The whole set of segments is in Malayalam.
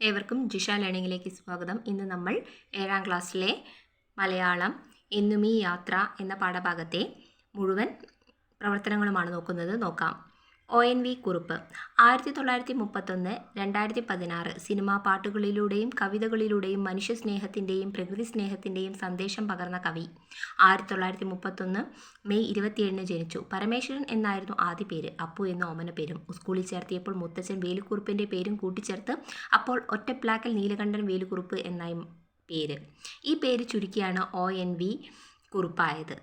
ഏവർക്കും ജിഷ ലേണിങ്ങിലേക്ക് സ്വാഗതം. ഇന്ന് നമ്മൾ 7ാം ക്ലാസ്സിലെ മലയാളം എന്നുമീ യാത്ര എന്ന പാഠഭാഗത്തെ മുഴുവൻ പ്രവർത്തനങ്ങളുമാണ് നോക്കാം. ONV കുറുപ്പ് 1931 2016 സിനിമാ പാട്ടുകളിലൂടെയും കവിതകളിലൂടെയും മനുഷ്യസ്നേഹത്തിൻ്റെയും പ്രകൃതി സ്നേഹത്തിൻ്റെയും സന്ദേശം പകർന്ന കവി. 1931 മെയ് 27 ജനിച്ചു. പരമേശ്വരൻ എന്നായിരുന്നു ആദ്യ പേര്. അപ്പു എന്ന ഓമന പേരും. സ്കൂളിൽ ചേർത്തിയപ്പോൾ മുത്തച്ഛൻ വേലുക്കുറുപ്പിൻ്റെ പേരും കൂട്ടിച്ചേർത്ത് അപ്പോൾ ഒറ്റപ്ലാക്കൽ നീലകണ്ഠൻ വേലുക്കുറുപ്പ് എന്നായി പേര്. ഈ പേര് ചുരുക്കിയാണ് ONV കുറുപ്പായത്.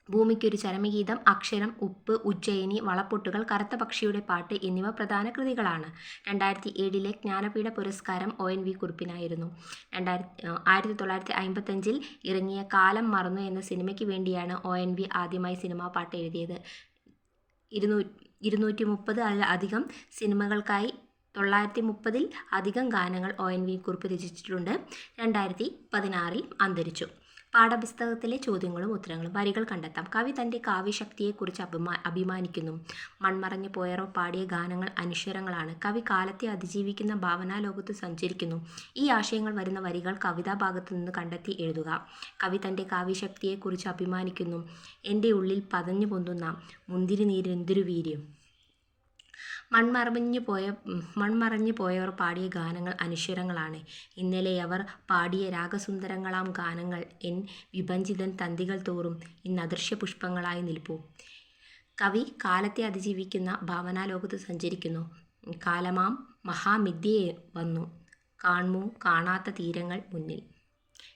ഭൂമിക്കൊരു ചരമഗീതം, അക്ഷരം, ഉപ്പ്, ഉജ്ജയിനി, വളപ്പൊട്ടുകൾ, കറുത്ത പക്ഷിയുടെ പാട്ട് എന്നിവ പ്രധാന കൃതികളാണ്. 2007 ജ്ഞാനപീഠ പുരസ്കാരം ONV കുറുപ്പിനായിരുന്നു. 1955 ഇറങ്ങിയ കാലം മറന്നു എന്ന സിനിമയ്ക്ക് വേണ്ടിയാണ് ONV ആദ്യമായി സിനിമാ പാട്ട് എഴുതിയത്. 230 അധികം സിനിമകൾക്കായി 930 അധികം ഗാനങ്ങൾ ONV കുറുപ്പ് രചിച്ചിട്ടുണ്ട്. 2016 അന്തരിച്ചു. പാഠപുസ്തകത്തിലെ ചോദ്യങ്ങളും ഉത്തരങ്ങളും. വരികൾ കണ്ടെത്താം. കവി തൻ്റെ കാവ്യശക്തിയെക്കുറിച്ച് അഭിമാനിക്കുന്നു. മൺമറഞ്ഞു പോയവർ പാടിയ ഗാനങ്ങൾ അനശ്വരങ്ങളാണ്. കവി കാലത്തെ അതിജീവിക്കുന്ന ഭാവനാലോകത്ത് സഞ്ചരിക്കുന്നു. ഈ ആശയങ്ങൾ വരുന്ന വരികൾ കവിതാഭാഗത്തു നിന്ന് കണ്ടെത്തി എഴുതുക. കവി തൻ്റെ കാവ്യശക്തിയെക്കുറിച്ച് അഭിമാനിക്കുന്നു. എൻ്റെ ഉള്ളിൽ പതഞ്ഞു പൊന്തുന്ന മുന്തിരിനീരെന്തൊരു വീര്യം. മൺമറഞ്ഞു പോയവർ പാടിയ ഗാനങ്ങൾ അനശ്വരങ്ങളാണ്. ഇന്നലെ അവർ പാടിയ രാഗസുന്ദരങ്ങളാം ഗാനങ്ങൾ എൻ വിഭജിതൻ തന്തികൾ തോറും ഇന്ന് അദൃശ്യ പുഷ്പങ്ങളായി നിൽപ്പൂ. കവി കാലത്തെ അതിജീവിക്കുന്ന ഭാവനാലോകത്ത് സഞ്ചരിക്കുന്നു. കാലമാം മഹാമിഥ്യയെ വന്നു കാൺമൂ കാണാത്ത തീരങ്ങൾ മുന്നിൽ.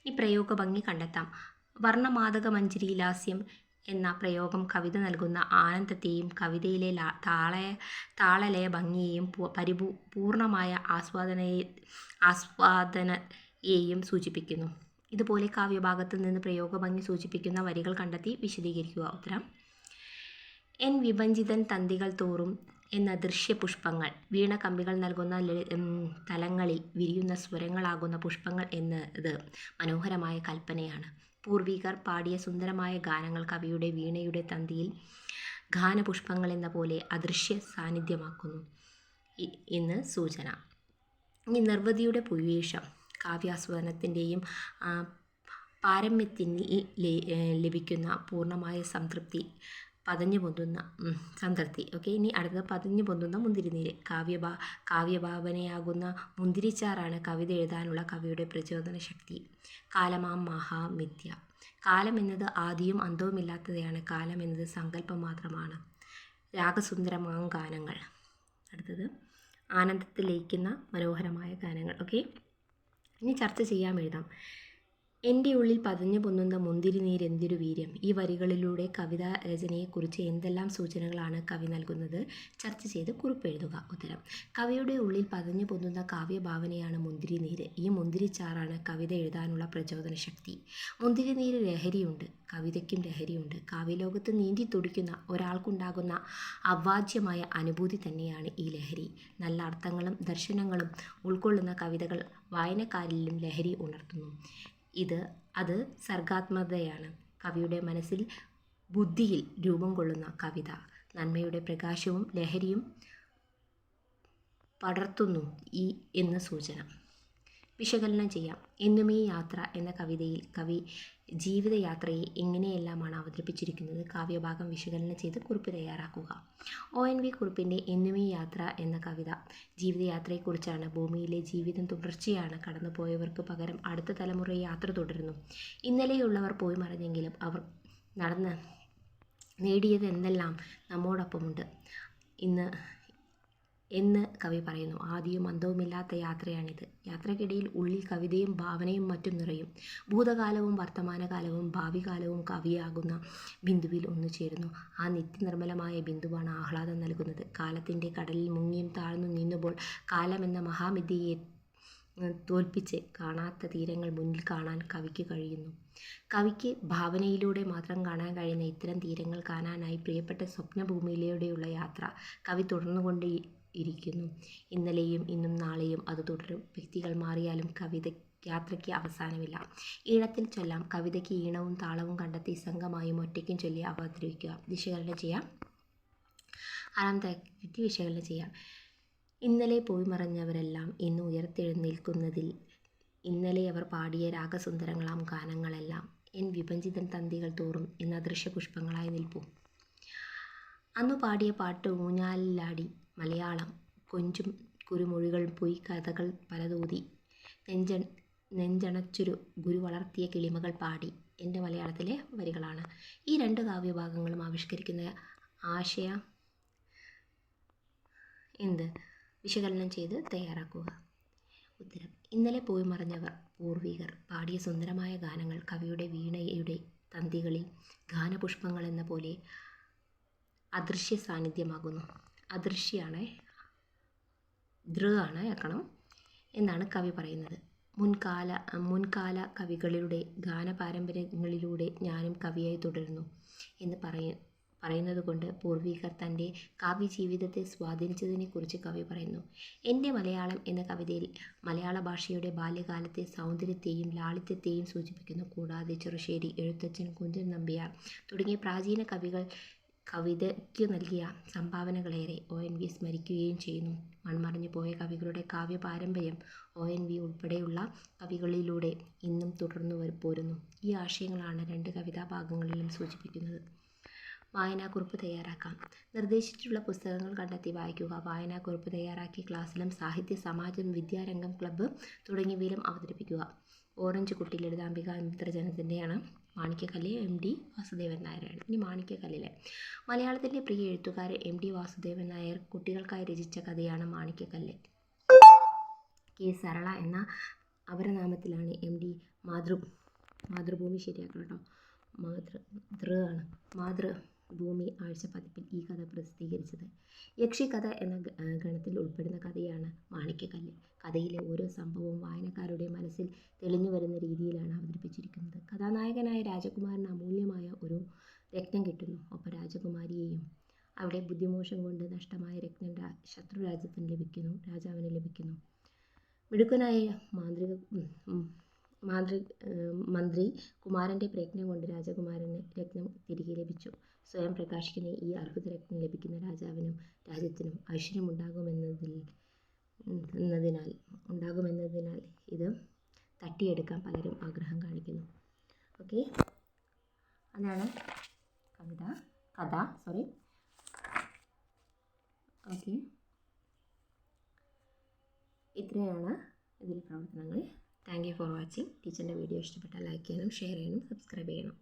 ഈ പ്രയോഗ ഭംഗി കണ്ടെത്താം. വർണ്ണമാതക മഞ്ജരി ലാസ്യം എന്ന പ്രയോഗം കവിത നൽകുന്ന ആനന്ദത്തെയും കവിതയിലെ താളലയ ഭംഗിയെയും പൂർണ്ണമായ ആസ്വാദനയെയും സൂചിപ്പിക്കുന്നു. ഇതുപോലെ കാവ്യഭാഗത്തു നിന്ന് പ്രയോഗഭംഗി സൂചിപ്പിക്കുന്ന വരികൾ കണ്ടെത്തി വിശദീകരിക്കുക. ഉത്തരം: എൻ വിഭജിതൻ തന്തികൾ തോറും എന്ന ദൃശ്യപുഷ്പങ്ങൾ. വീണകമ്പികൾ നൽകുന്ന തലങ്ങളിൽ വിരിയുന്ന സ്വരങ്ങളാകുന്ന പുഷ്പങ്ങൾ എന്നത് മനോഹരമായ കൽപ്പനയാണ്. പൂർവികർ പാടിയ സുന്ദരമായ ഗാനങ്ങൾ കവിയുടെ വീണയുടെ തന്തിയിൽ ഗാനപുഷ്പങ്ങൾ എന്ന പോലെ അദൃശ്യ സാന്നിധ്യമാക്കുന്നു എന്ന് സൂചന. ഈ നിർവൃതിയുടെ പുവേഷം കാവ്യാസ്വാദനത്തിൻ്റെയും പാരമ്യത്തിന് ലഭിക്കുന്ന പൂർണ്ണമായ സംതൃപ്തി. പതഞ്ഞു പൊന്തുന്ന സംതൃപ്തി. ഇനി അടുത്തത് പതഞ്ഞു പൊന്തുന്ന മുന്തിരിനീര്. കാവ്യഭാവനയാകുന്ന മുന്തിരിച്ചാറാണ് കവിത എഴുതാനുള്ള കവിയുടെ പ്രചോദന ശക്തി. കാലമാം മഹാമിഥ്യ. കാലം എന്നത് ആദിയും അന്തവുമില്ലാത്തതാണ്. കാലം എന്നത് സങ്കല്പം മാത്രമാണ്. രാഗസുന്ദരമാം ഗാനങ്ങൾ. അടുത്തത് ആനന്ദത്തിൽ ലയിക്കുന്ന മനോഹരമായ ഗാനങ്ങൾ. ഇനി ചർച്ച ചെയ്യാം, എഴുതാം. എൻ്റെ ഉള്ളിൽ പതഞ്ഞു പൊന്നുന്ന മുന്തിരിനീരെന്തൊരു വീര്യം. ഈ വരികളിലൂടെ കവിതാ രചനയെക്കുറിച്ച് എന്തെല്ലാം സൂചനകളാണ് കവി നൽകുന്നത്? ചർച്ച ചെയ്ത് കുറിപ്പെഴുതുക. ഉത്തരം: കവിയുടെ ഉള്ളിൽ പതഞ്ഞു പൊന്നുന്ന കാവ്യഭാവനയാണ് മുന്തിരിനീര്. ഈ മുന്തിരിച്ചാറാണ് കവിത എഴുതാനുള്ള പ്രചോദന ശക്തി. മുന്തിരിനീര് ലഹരിയുണ്ട്, കവിതയ്ക്കും ലഹരിയുണ്ട്. കാവ്യലോകത്ത് നീന്തി തുടിക്കുന്ന ഒരാൾക്കുണ്ടാകുന്ന അവാച്യമായ അനുഭൂതി തന്നെയാണ് ഈ ലഹരി. നല്ല അർത്ഥങ്ങളും ദർശനങ്ങളും ഉൾക്കൊള്ളുന്ന കവിതകൾ വായനക്കാരിലും ലഹരി ഉണർത്തുന്നു. അത് സർഗാത്മകതയാണ്. കവിയുടെ മനസ്സിൽ ബുദ്ധിയിൽ രൂപം കൊള്ളുന്ന കവിത നന്മയുടെ പ്രകാശവും ലഹരിയും പടർത്തുന്നു എന്ന് സൂചന. വിശകലനം ചെയ്യാം. എന്നുമീ യാത്ര എന്ന കവിതയിൽ കവി ജീവിതയാത്രയെ എങ്ങനെയെല്ലാമാണ് അവതരിപ്പിച്ചിരിക്കുന്നത്? കാവ്യഭാഗം വിശകലനം ചെയ്ത് കുറിപ്പ് തയ്യാറാക്കുക. ONV കുറുപ്പിൻ്റെ എന്നുമീ യാത്ര എന്ന കവിത ജീവിതയാത്രയെക്കുറിച്ചാണ്. ഭൂമിയിലെ ജീവിതം തുടർച്ചയാണ്. കടന്നുപോയവർക്ക് പകരം അടുത്ത തലമുറ യാത്ര തുടരുന്നു. ഇന്നലെയുള്ളവർ പോയി മറഞ്ഞെങ്കിലും അവർ നടന്ന് നേടിയത് എന്തെല്ലാം നമ്മോടൊപ്പമുണ്ട് എന്ന് കവി പറയുന്നു. ആദിയും അന്തവുമില്ലാത്ത യാത്രയാണിത്. യാത്രക്കിടയിൽ ഉള്ളിൽ കവിതയും ഭാവനയും മറ്റും നിറയും. ഭൂതകാലവും വർത്തമാനകാലവും ഭാവികാലവും കവിയാകുന്ന ബിന്ദുവിൽ ഒന്നുചേരുന്നു. ആ നിത്യനിർമ്മലമായ ബിന്ദുവാണ് ആഹ്ലാദം നൽകുന്നത്. കാലത്തിൻ്റെ കടലിൽ മുങ്ങിയും താഴ്ന്നു നീങ്ങുമ്പോൾ കാലമെന്ന മഹാമിഥ്യയെ തോൽപ്പിച്ച് കാണാത്ത തീരങ്ങൾ മുന്നിൽ കാണാൻ കവിക്ക് കഴിയുന്നു. കവിക്ക് ഭാവനയിലൂടെ മാത്രം കാണാൻ കഴിയുന്ന ഇത്തരം തീരങ്ങൾ കാണാനായി പ്രിയപ്പെട്ട സ്വപ്നഭൂമിയിലൂടെയുള്ള യാത്ര കവി തുടർന്നുകൊണ്ട് ഇരിക്കുന്നു. ഇന്നലെയും ഇന്നും നാളെയും അത് തുടരും. വ്യക്തികൾ മാറിയാലും യാത്രയ്ക്ക് അവസാനമില്ല. ഈണത്തിൽ ചൊല്ലാം. കവിതയ്ക്ക് ഈണവും താളവും കണ്ടെത്തി സംഘമായും ഒറ്റയ്ക്കും ചൊല്ലി അവതരിപ്പിക്കുക. വിശകലനം ചെയ്യാം. 6ാമത്തെ വിശകലനം ചെയ്യാം. ഇന്നലെ പോയി മറഞ്ഞവരെല്ലാം ഇന്ന് ഉയർത്തെഴുന്നേൽക്കുന്നതിൽ ഇന്നലെ അവർ പാടിയ രാഗസുന്ദരങ്ങളാം ഗാനങ്ങളെല്ലാം എൻ വിഭജിതൻ തന്തികൾ തോറും ഇന്ന് അദൃശ്യ പുഷ്പങ്ങളായി നിൽപ്പൂ. അന്നു പാടിയ പാട്ട് ഊഞ്ഞാലിലാടി മലയാളം കൊഞ്ചും കുരുമൊഴികൾ പോയി കഥകൾ പലതൂതി നെഞ്ചണച്ചൊരു ഗുരു വളർത്തിയ കിളിമകൾ പാടി. എൻ്റെ മലയാളത്തിലെ വരികളാണ്. ഈ രണ്ട് കാവ്യഭാഗങ്ങളും ആവിഷ്കരിക്കുന്ന ആശയ വിശകലനം ചെയ്ത് തയ്യാറാക്കുക. ഉത്തരം: ഇന്നലെ പോയി മറഞ്ഞവർ പൂർവികർ പാടിയ സുന്ദരമായ ഗാനങ്ങൾ കവിയുടെ വീണയുടെ തന്തികളിൽ ഗാനപുഷ്പങ്ങൾ എന്ന പോലെ അദൃശ്യ സാന്നിധ്യമാകുന്നു. അദൃശ്യാണ് ആണ് ആക്കണം എന്നാണ് കവി പറയുന്നത്. മുൻകാല കവികളുടെ ഗാനപാരമ്പര്യങ്ങളിലൂടെ ഞാനും കവിയായി തുടരുന്നു എന്ന് പറയുന്നത് കൊണ്ട് പൂർവികർ തൻ്റെ കാവ്യജീവിതത്തെ സ്വാധീനിച്ചതിനെക്കുറിച്ച് കവി പറയുന്നു. എൻ്റെ മലയാളം എന്ന കവിതയിൽ മലയാള ഭാഷയുടെ ബാല്യകാലത്തെ സൗന്ദര്യത്തെയും ലാളിത്യത്തെയും സൂചിപ്പിക്കുന്നു. കൂടാതെ ചെറുശ്ശേരി എഴുത്തച്ഛൻ, കുഞ്ചൻ നമ്പ്യാർ തുടങ്ങിയ പ്രാചീന കവികൾ കവിതയ്ക്കു നൽകിയ സംഭാവനകളേറെ ONV സ്മരിക്കുകയും ചെയ്യുന്നു. മൺമറഞ്ഞു പോയ കവികളുടെ കാവ്യ പാരമ്പര്യം ONV ഉൾപ്പെടെയുള്ള കവികളിലൂടെ ഇന്നും തുടർന്നു പോരുന്നു. ഈ ആശയങ്ങളാണ് രണ്ട് കവിതാഭാഗങ്ങളിലും സൂചിപ്പിക്കുന്നത്. വായനാക്കുറിപ്പ് തയ്യാറാക്കാം. നിർദ്ദേശിച്ചിട്ടുള്ള പുസ്തകങ്ങൾ കണ്ടെത്തി വായിക്കുക. വായനാക്കുറിപ്പ് തയ്യാറാക്കി ക്ലാസ്സിലും സാഹിത്യ സമാജം, വിദ്യാരംഗം ക്ലബ്ബ് തുടങ്ങിയവയിലും അവതരിപ്പിക്കുക. ഓറഞ്ച് കുട്ടി ലളിതാംബിക മിത്രജനത്തിൻ്റെയാണ്. മാണിക്യക്കല്ല് MD വാസുദേവൻ നായരാണ്. ഇനി മാണിക്യക്കല്ലിലെ മലയാളത്തിലെ പ്രിയ എഴുത്തുകാരൻ MD വാസുദേവൻ നായർ കുട്ടികൾക്കായി രചിച്ച കഥയാണ് മാണിക്യക്കല്ല്. K. സരള എന്ന അപരനാമത്തിലാണ് MD മാതൃഭൂമി ശരിയാക്കണം കേട്ടോ മാതൃഭൂമി ആഴ്ചപ്പതിപ്പിൽ ഈ കഥ പ്രസിദ്ധീകരിച്ചത്. യക്ഷിക്കഥ എന്ന ഗണത്തിൽ ഉൾപ്പെടുന്ന കഥയാണ് മാണിക്യക്കല്ല്. കഥയിലെ ഓരോ സംഭവവും വായനക്കാരുടെ മനസ്സിൽ തെളിഞ്ഞു വരുന്ന രീതിയിലാണ് അവതരിപ്പിച്ചിരിക്കുന്നത്. കഥാനായകനായ രാജകുമാരന് അമൂല്യമായ ഒരു രത്നം കിട്ടുന്നു. ഒപ്പം രാജകുമാരിയെയും. അവിടെ ബുദ്ധിമോശം കൊണ്ട് നഷ്ടമായ രത്നം രാജാവിന് ലഭിക്കുന്നു. മിടുക്കനായ മന്ത്രി കുമാരൻ്റെ പ്രയത്നം കൊണ്ട് രാജകുമാരന് രത്നം തിരികെ ലഭിച്ചു. സ്വയം പ്രകാശിക്കുന്ന ഈ അത്ഭുത രത്നം ലഭിക്കുന്ന രാജാവിനും രാജ്യത്തിനും ഐശ്വര്യമുണ്ടാകുമെന്നതിനാൽ ഇത് തട്ടിയെടുക്കാൻ പലരും ആഗ്രഹം കാണിക്കുന്നു. ഓക്കെ, അതാണ് കഥ. ഓക്കെ, ഇത്രയാണ് ഇതിലെ പ്രവർത്തനങ്ങൾ. Thank you for watching. ടീച്ചറിൻ്റെ വീഡിയോ ഇഷ്ടപ്പെട്ടാൽ ലൈക്ക് ചെയ്യണം, ഷെയർ ചെയ്യണം, സബ്സ്ക്രൈബ് ചെയ്യണം.